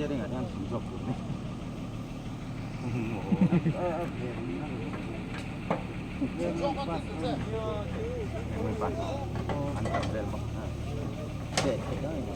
dia dengan yang busuk ini. Memang antar rel mak. Dek, kita ini.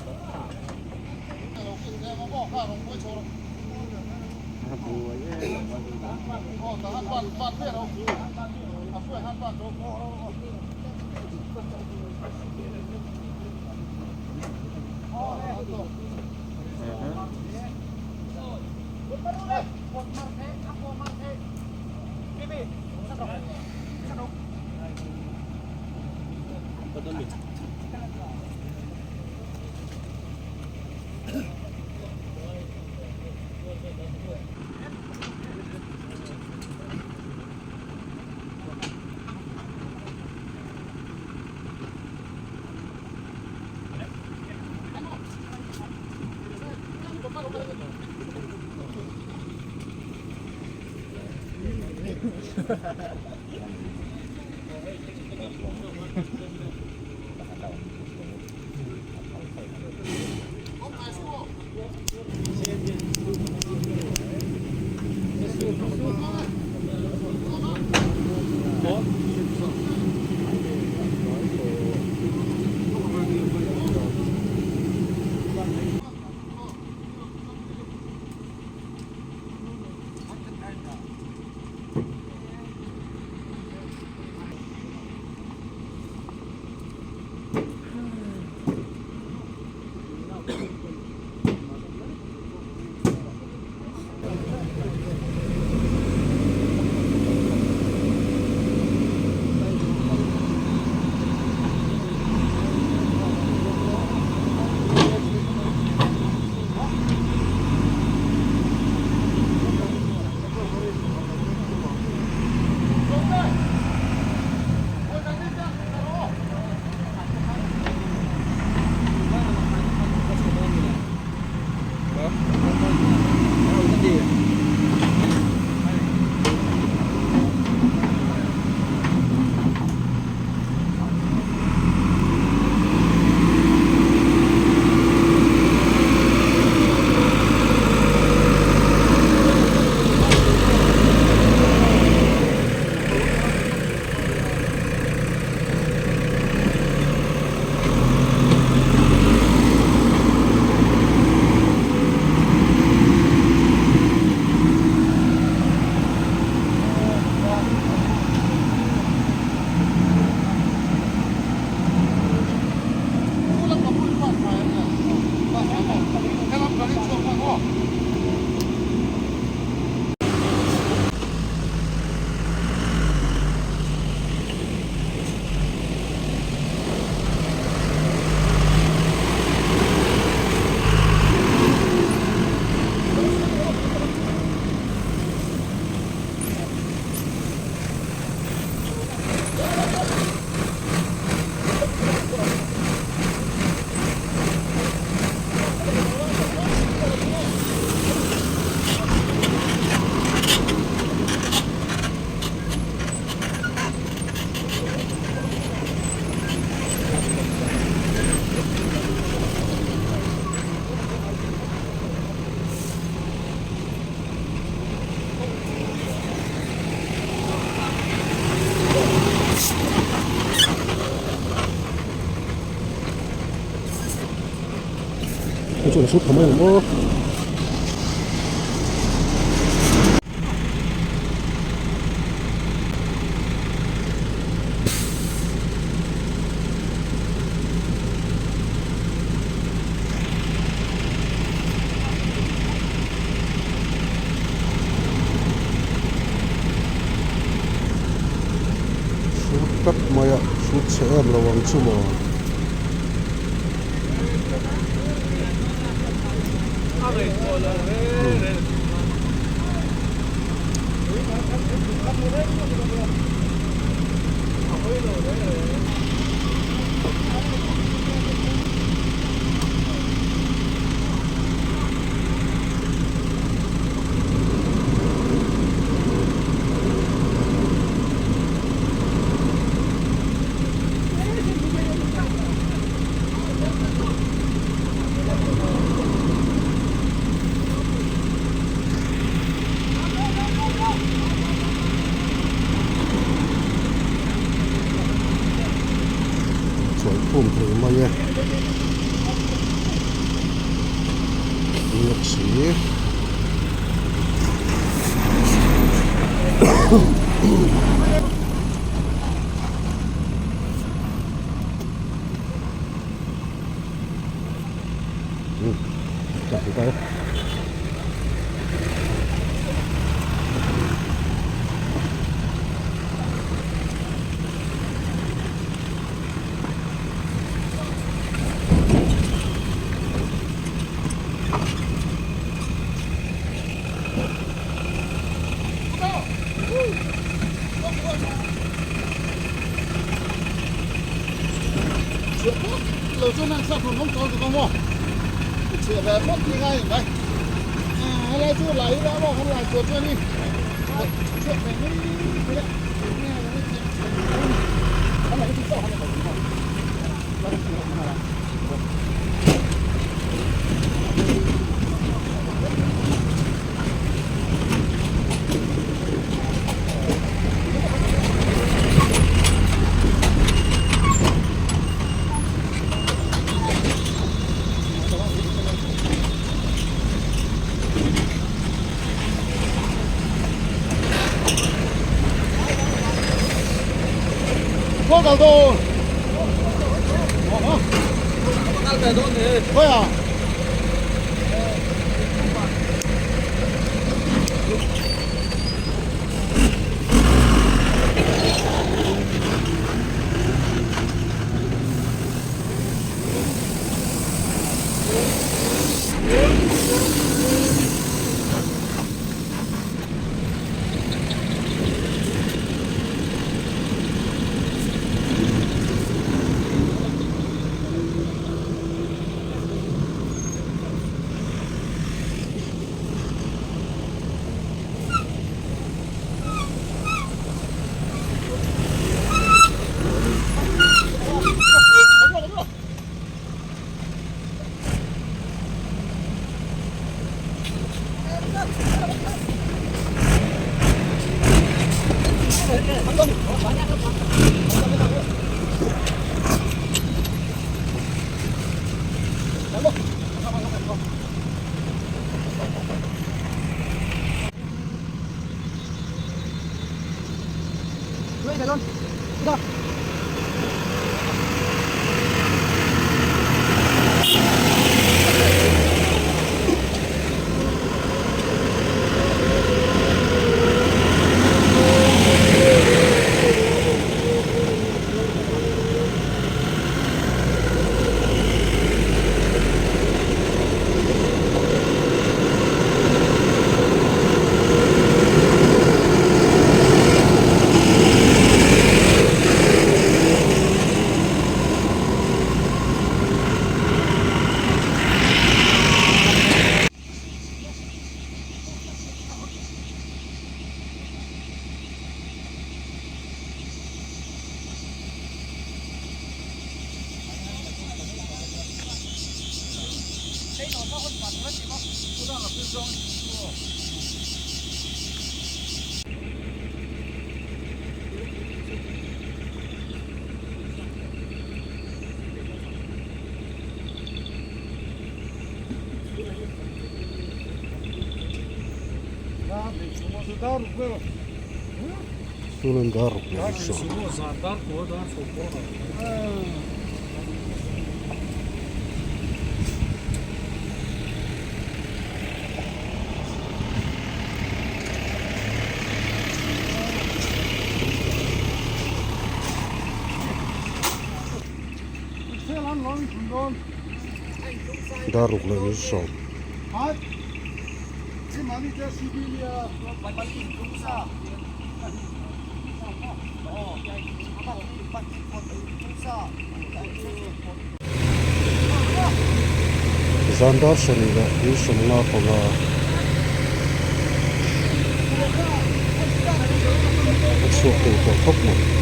이쪽에 좋다 뭐. Cắt mày ạ, chút trẻ em là bằng chưa mà. สี จับไปเราจะนั่งสักคนของเขาจะต้องว่าเชื่อแบบนี้ยังไงไหมอะไรช่วยไหลแล้วว่าเขาไหลตัวช่วยนี่ช่วยแบบนี้ไม่ได้อะไรที่ต้องทำอะไรของเราเราต้องทำอะไรพวกเราโดนเฮ้ยอ่ะTulen darkkuudessa. Darkkuudessa. Zandarsanilla Jusson Laapola suhteita Hopman.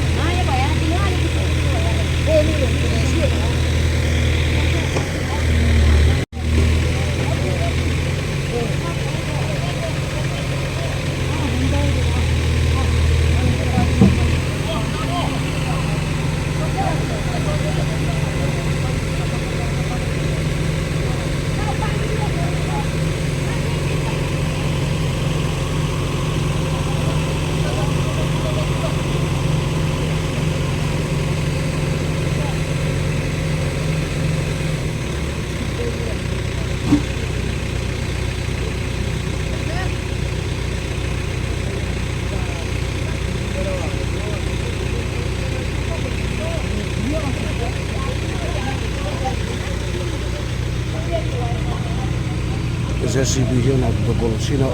JCB hian an double sina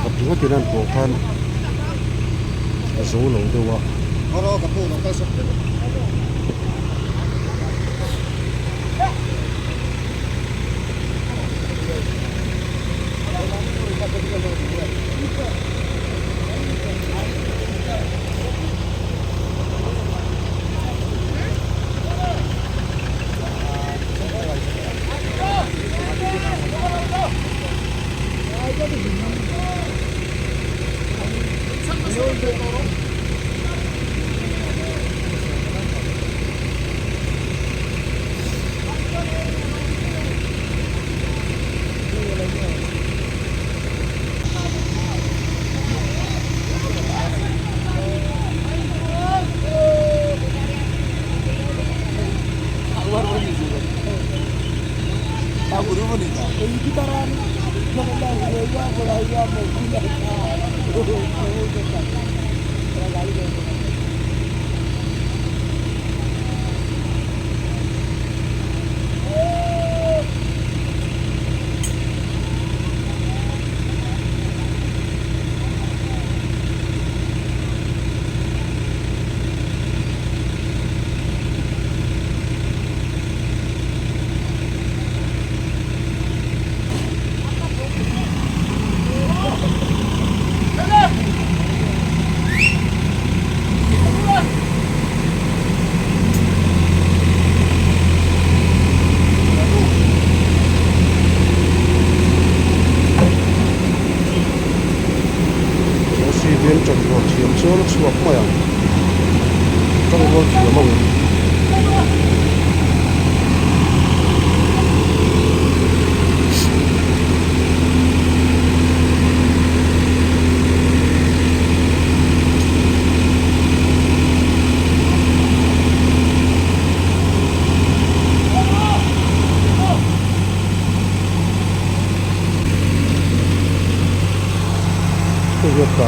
katinga tinan ko khan zo lo dewa Oro ka pu no ka sa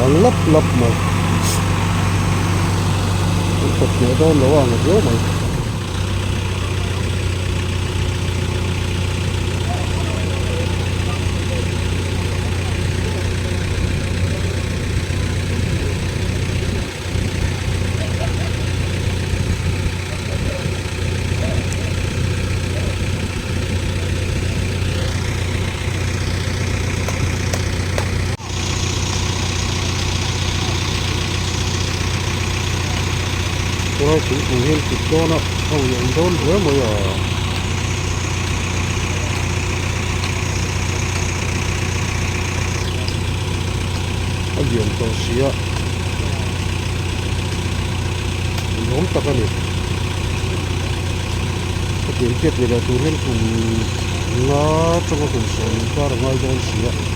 lấp lấp mà thật nhớ đó nó là một dấu mày tôi cũng cùng hiên kịp cho nó không nhận đốn với mọi người ở diện tổ xía nhóm tập anh cái tiền tiết về là tôi hiên cùng nó trong cái cùng sống qua là ngoài đốn xía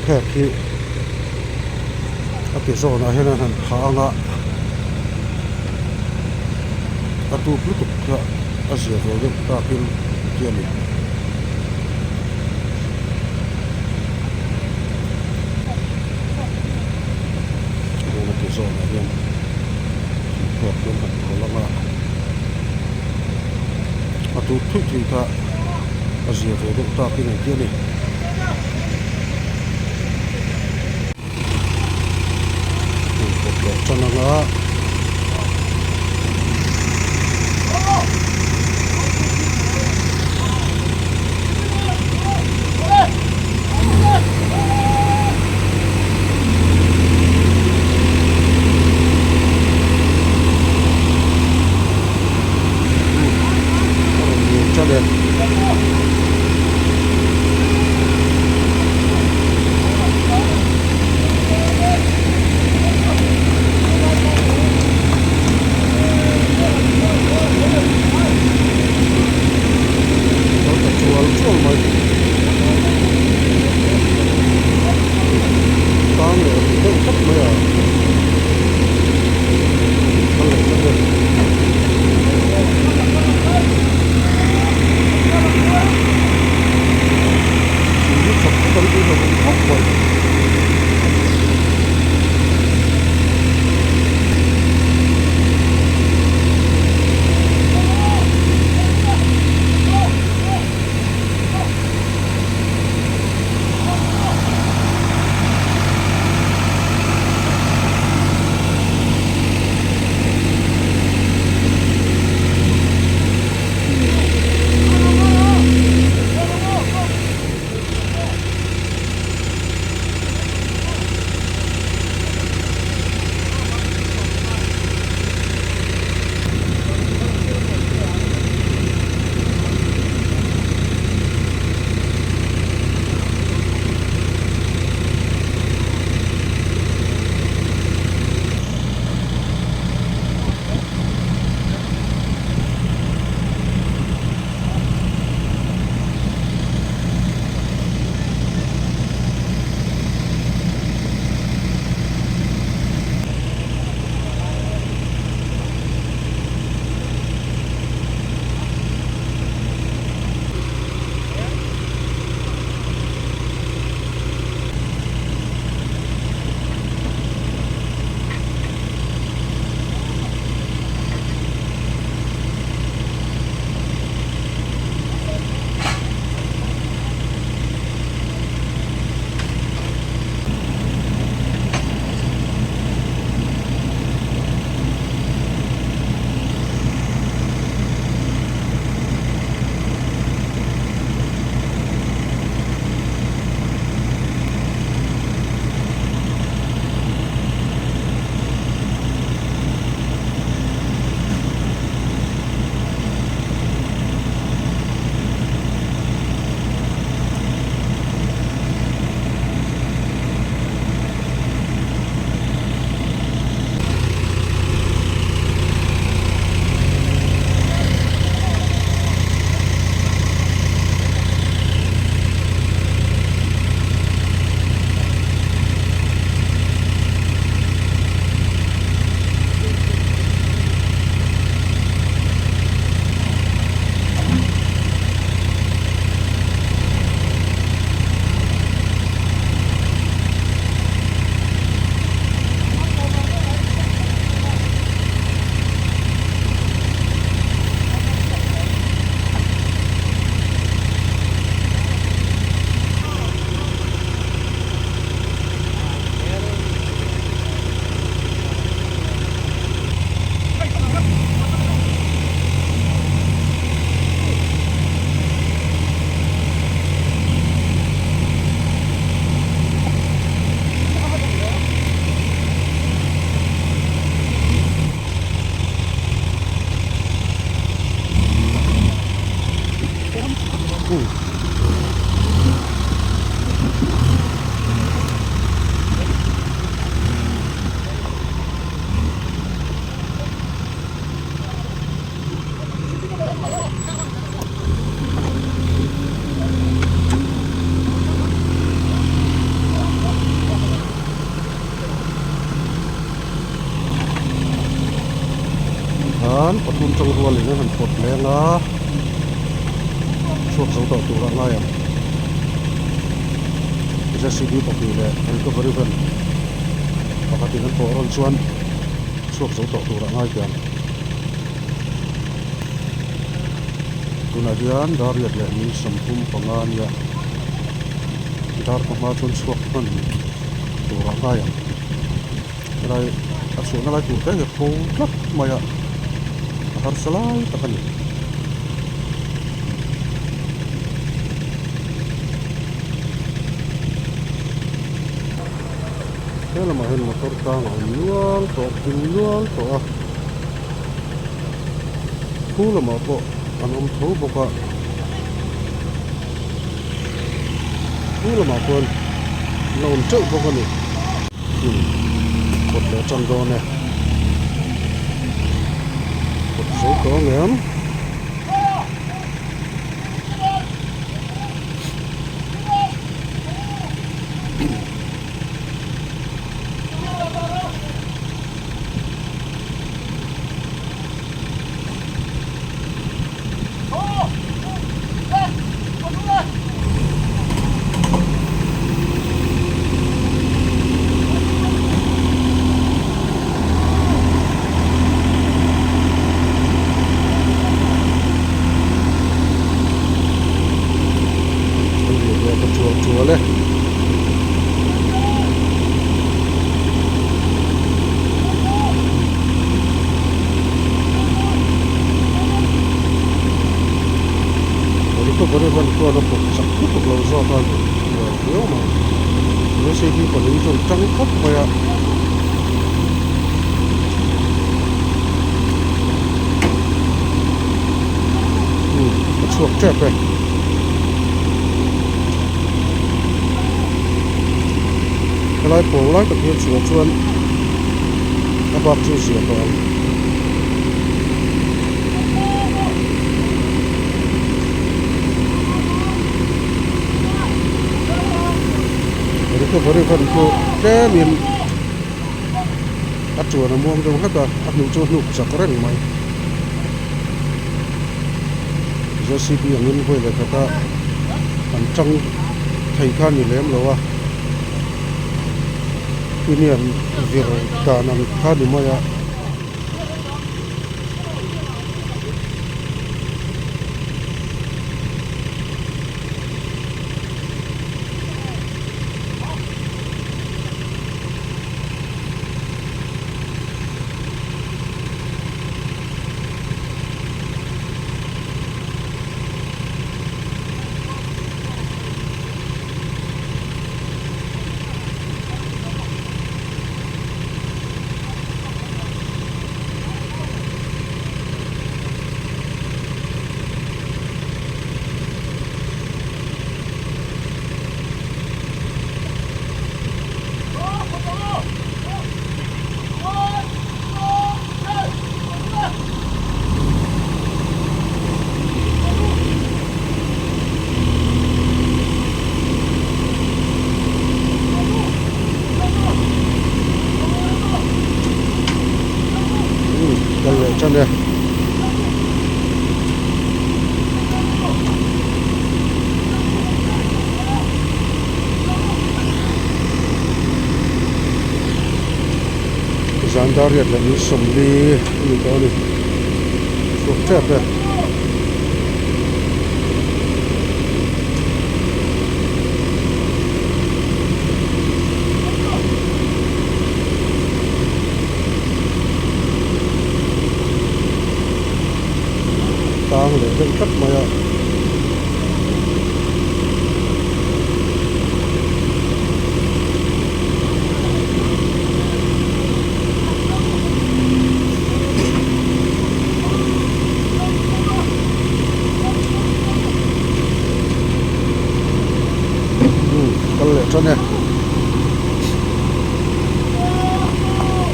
phép khi cái số này là hàng tháng à tu plus tục cả ở dưới rồi được ta pin kia này đây là cái số này liền phép luôn hàng có lắm à tu plus thì ta ở dưới rồi được ta pin kia này cho nó ngỡ cho đẹp an patum trong rual in han pot lenga chuak zo to tura ngai am JCB pati le recovery van pakati han poron chuan chuak zo to tura ngai kiam tuna hian dariat le ni sampum pangan ya dar pama chun chuak han tura ngai am rai asu na lai tu te ko tlak maya har salai takani kela ma hen motor tang nual to nual to a pula ma po anom tho boka pula ma kon non chau boka ni một để trong đồ này một số có ngém chùa lên có thể vẫn qua được một sắp tiếp tục lâu do ta nếu mà nếu xây đi quản lý rồi trắng khắp vậy ạ chuột chẹp này cái lái phố lái tập hiện chuột chuột các bạn chưa sửa rồi cái phần phần của cái miền ắt chùa là muông trong hết rồi ắt nụ chùa nụ sạc rất là mạnh giờ xí bị ngân quay lại cả ăn trong thành khan như lém rồi à tuy nhiên việc cả năm khan thì mới à chân đây dàn đa riết là những sông đi như đó đi xuống chép đây tang để dẫn cắt mà con lệ cho nè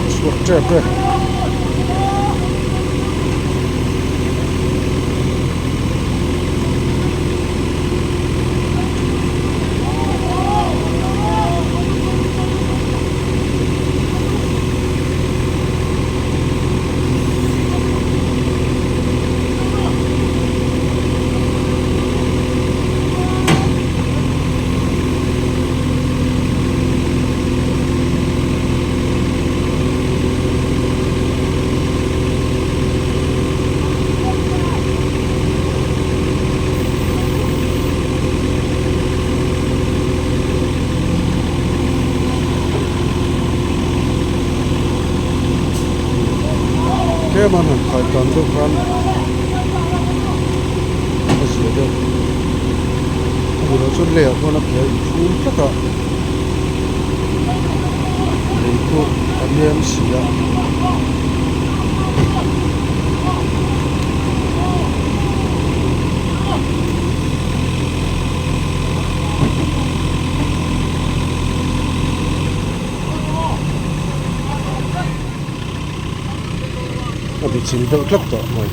xuống chép đây man han khai tan do kan asi do ani lo chun le ko na ke phun taka le ko aliam sia abi chin do klap to mai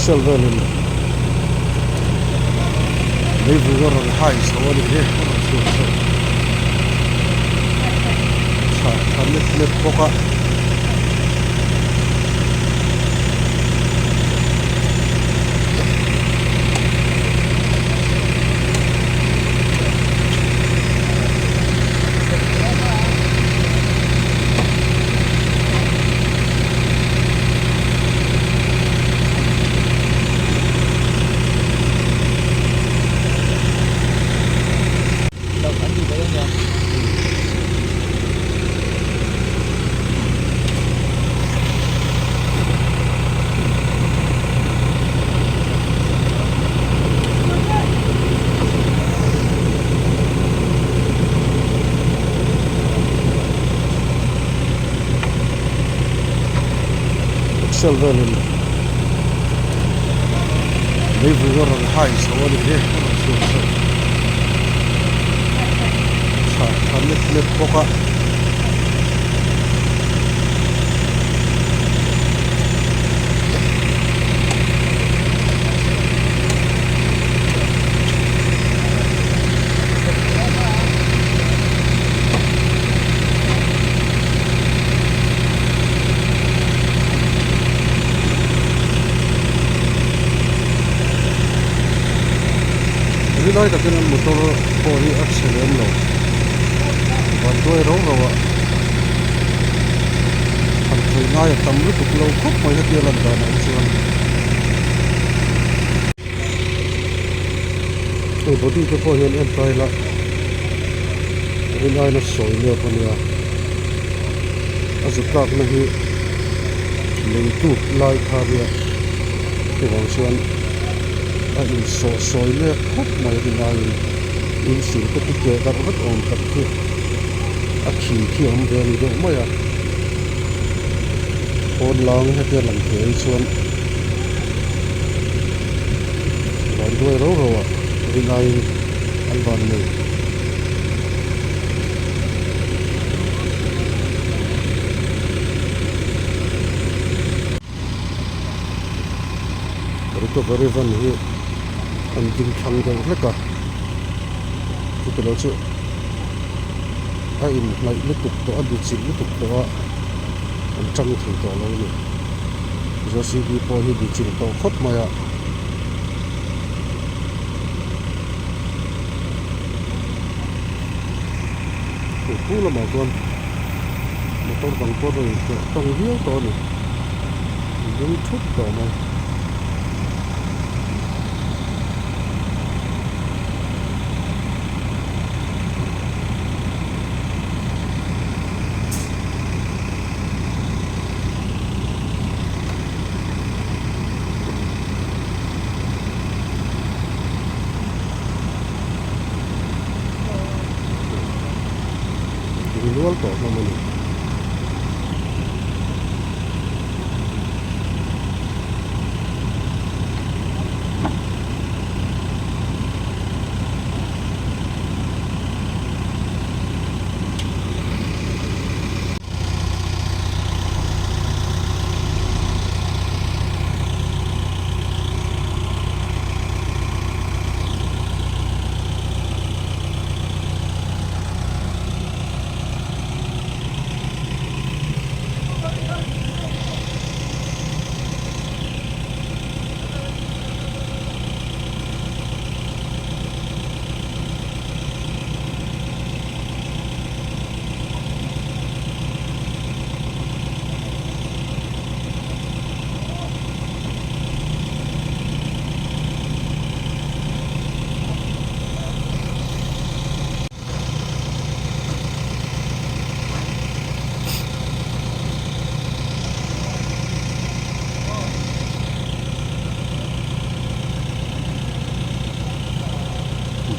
شغال ليف ورا الحايس حوالي هيك خليت لك بقى شغال ليف ورا الحايس حوالي هيك خليت لك بقى Lai ta kan motor ko hi accident lo wan toi ro ro an thoi na ya tam lu tuk lo khop mai ha tialan da na chuan oi body ko hian en tai la rin ai na soi le pa nia azu plak na hi lei tu lai kha bia to wang chuan a in soi le khop mai rin ai in sin ko ti ke da vat om tak ki a khi om ve ni do mai a on lang ha te lang the chuan wan doi ro ro rin ai an ban nei to very van hi an ding thang deuh hleka tutelo chu a in lai lutuk to a du chin lutuk to a an tang thei to lo ni jcb po hi du chin to khop maya pula ma kon motor bang po ro to tong hiu to ni ding thuk to mai renewal to na mani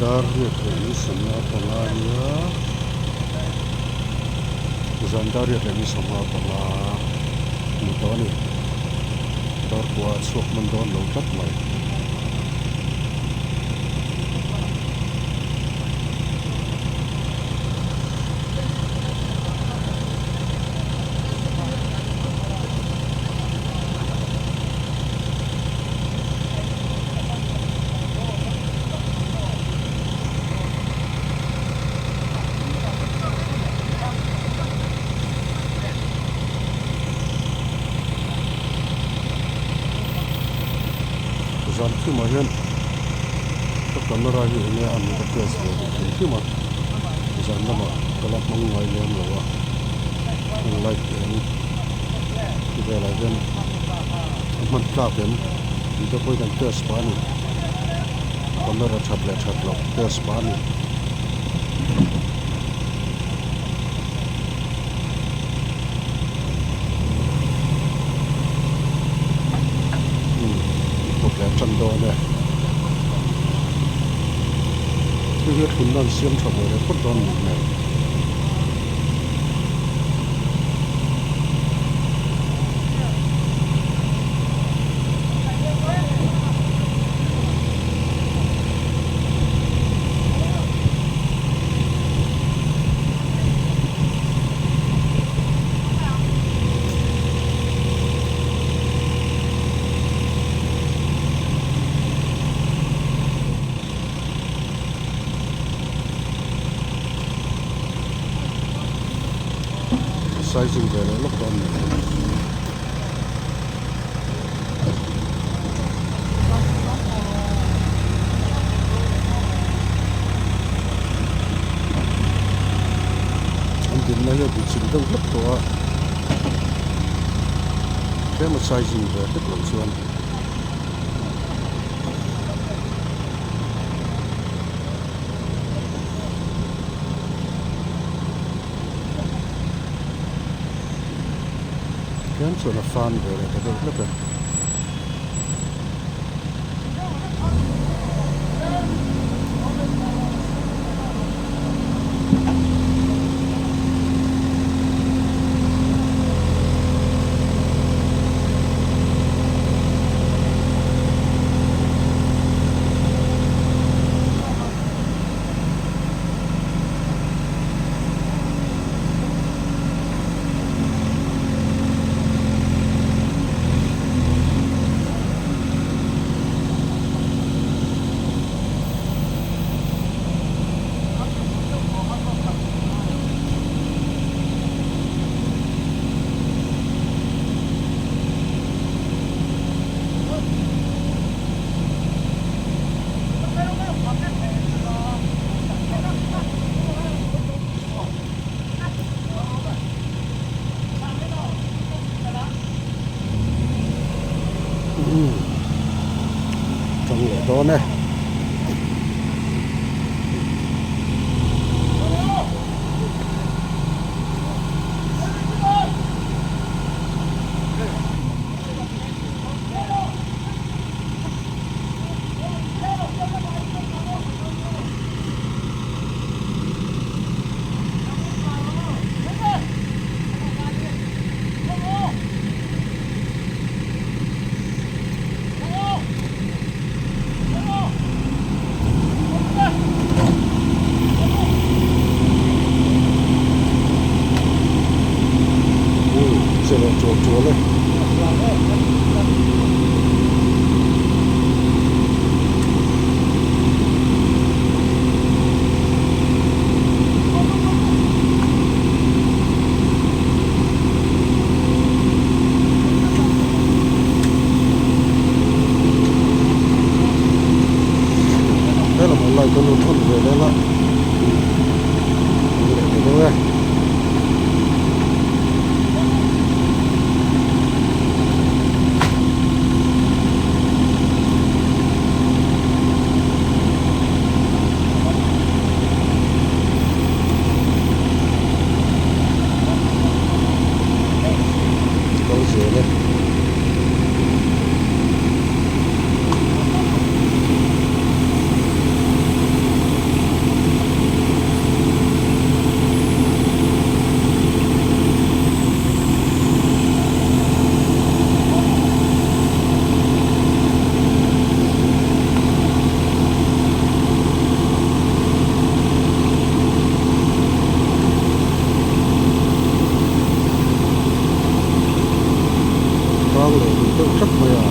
dar riat ni sama pangania zan dar riat ni sama panga ni toni dar kwa sok man don lo tat mai zan khi mà hiện tất cả nó ra như thế này ăn một cái gì đó khi mà zan nó mà cái lát măng ngoài lên rồi mình lại cái về lại bên mình cắt bên thì cho coi đang test bán đi còn nó ra chặt lọc test bán đi chân đo này cái huyết khủng đang xiêm chọc rồi đấy cốt đòn này sizing về nó lúc đòn này anh tin này bị chỉnh đông lúc đó cái mà sizing về rất là xuân Yan so na fan böyle tabii tabii. Trong lửa đó này chúa lên đây là một loại con lúa thôn về đây là để đây chắc bây giờ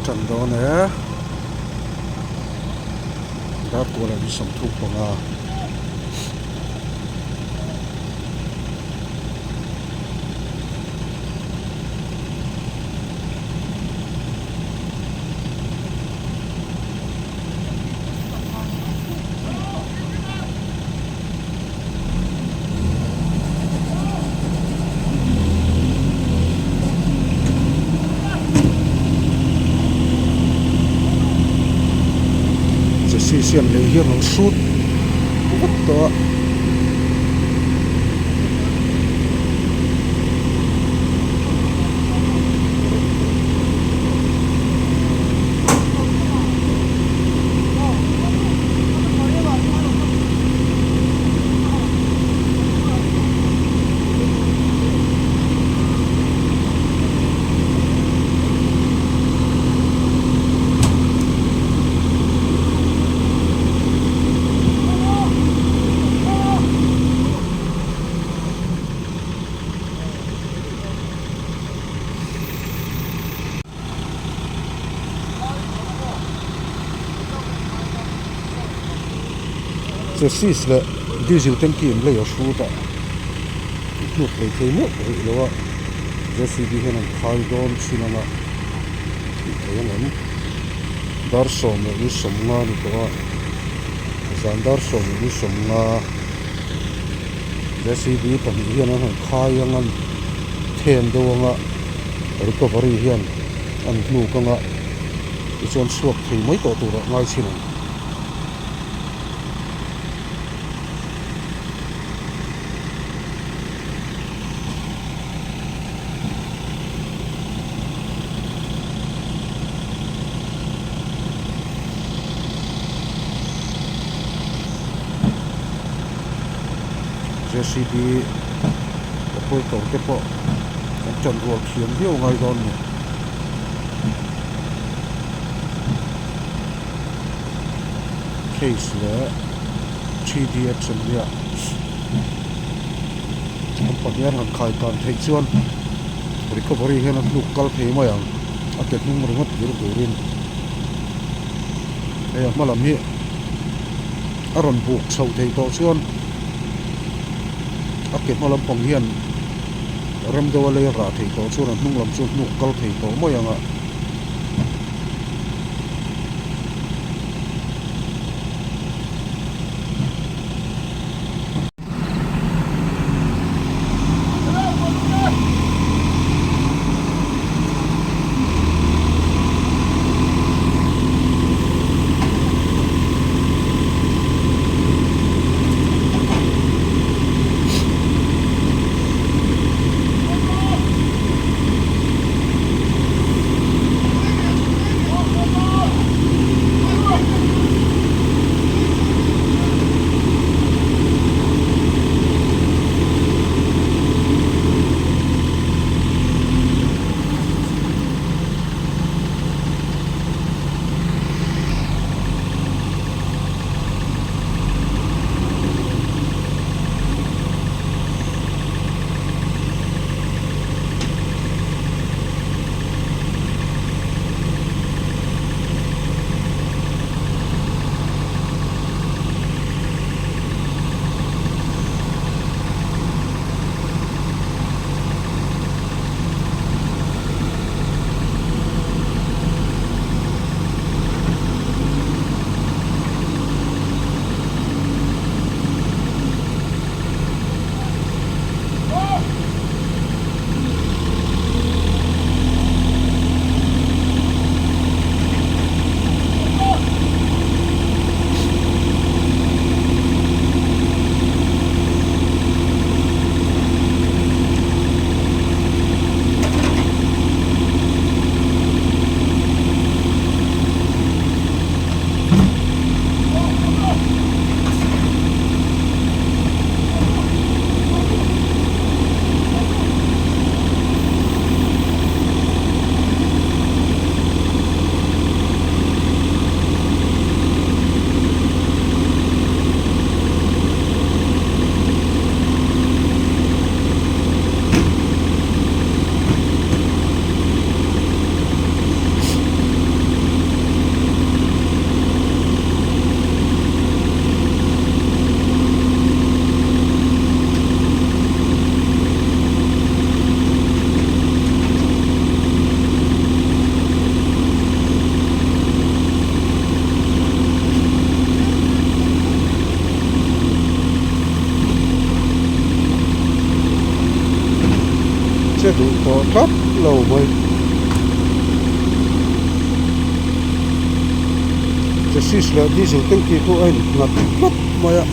Trần đó nè đã qua là đi sắm thuốc bằng à xem lấy hiên nó sút rất to sis le diesel tanki le yo shuta nut le themu lo jcb henan khai don sinama ayan dar som ni somnga ni to zandar som ni somnga jcb pan hian an khai angan then dowanga recovery hian an hnu kanga ichon suak thei mai to tur ngai chin JCB poi to te po kan chan rual thiam hiu ngai don ni case le 3DX nia company han khai kan thei chuan recovery hen an luk kal thei mai ang a ket nung ringot dir turin e malam hi aron buk chho thei to chuan a ket malam pong hian ram do le ra thei to chuan an hnung lam chu nuk kal thei to mai anga xe đủ có rất lâu mớiจะซิสแล้วdieselตั้งกี่ตัวเองนัดรถมาอะ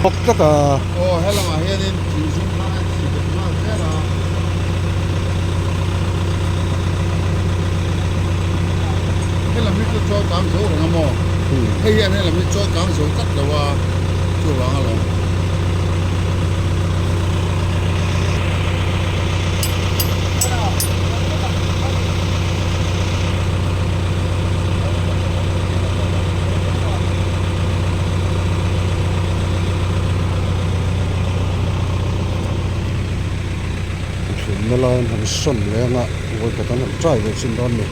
bọc tất cả ô hay là mà hiện đến chỉ chúng ta chỉ được mà thế là hay là mình cho cảm số của nó mò hay hiện hay là mình cho cảm số cắt làว่าchỗ đó là nó là hàng xuân lẽ ngạ rồi cái tao làm trai về xin đón này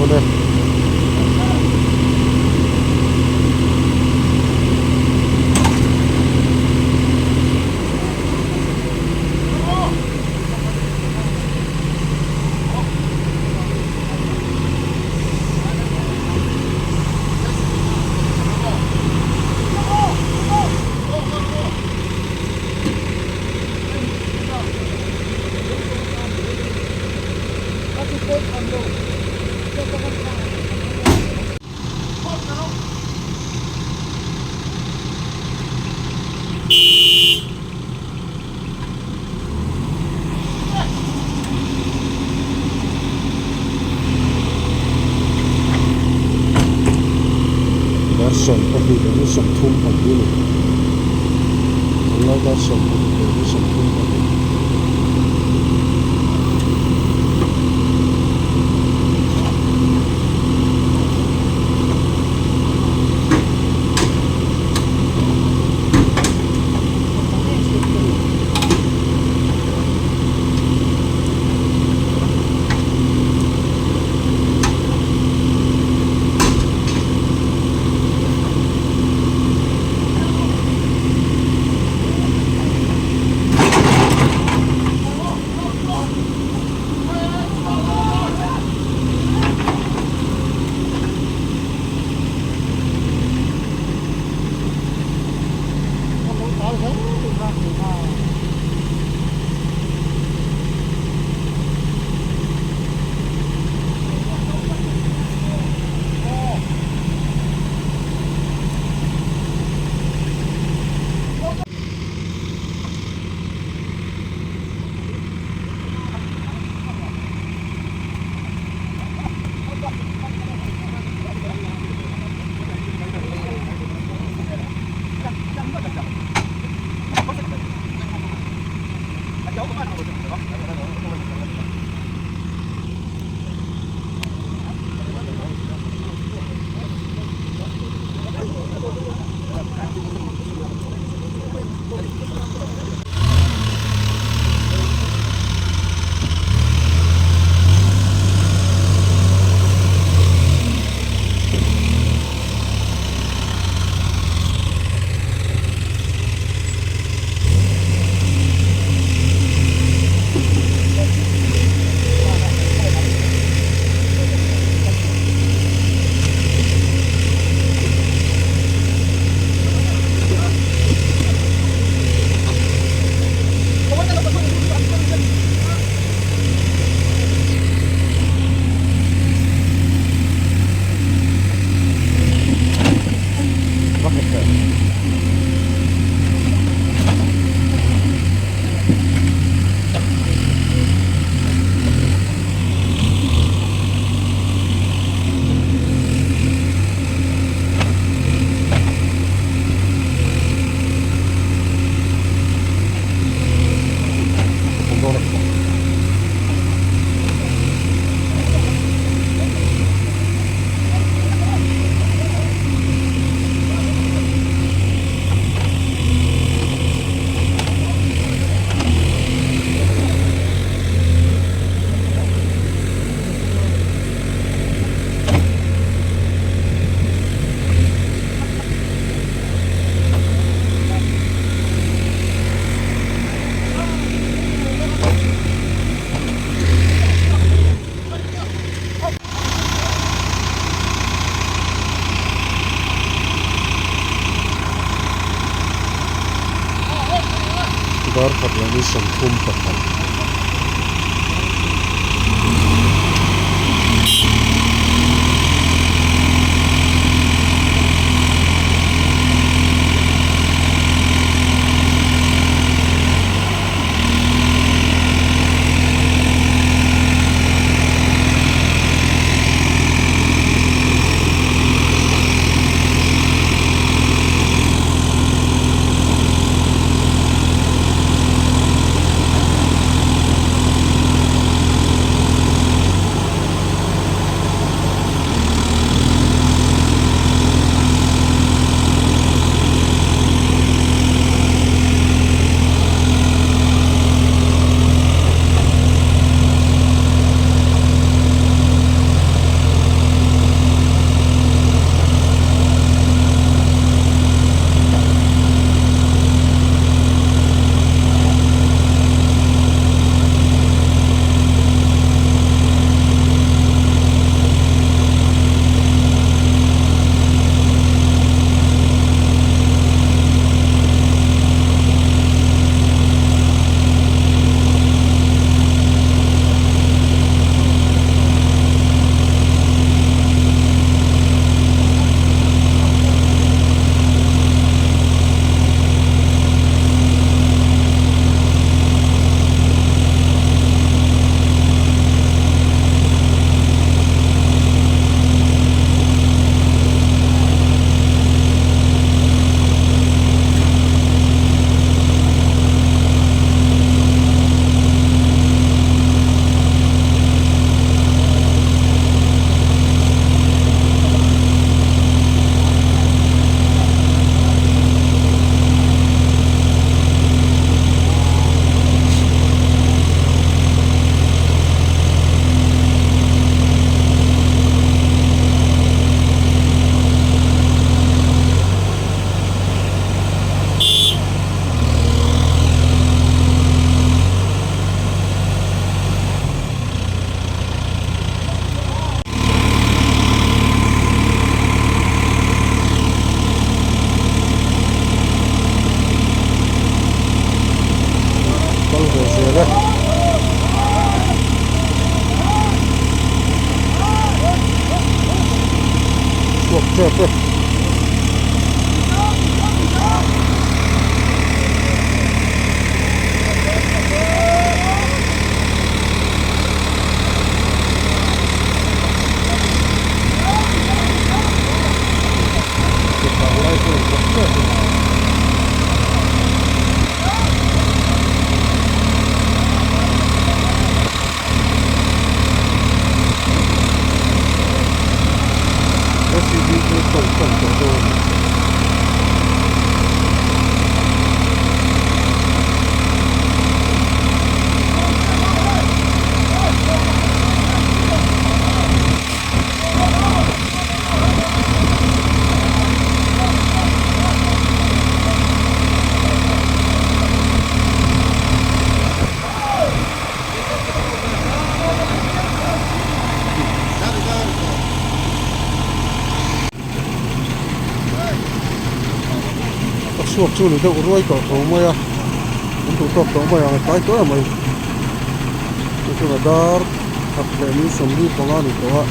ole. Darshan pahi dari samthum pahi ni. Allah darshan pahi dari samthum pahi. Dar padlani samthum pahi. te suộc chu này đâu ruồi cỏ thổ mày à cũng tụ tập thổ mày à cái cỡ mày itu là dar hấp dẫn như sầm đi phong anh itu à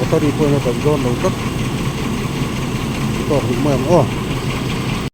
mà ta đi coi nó tận giòn đâu tất to thì mày à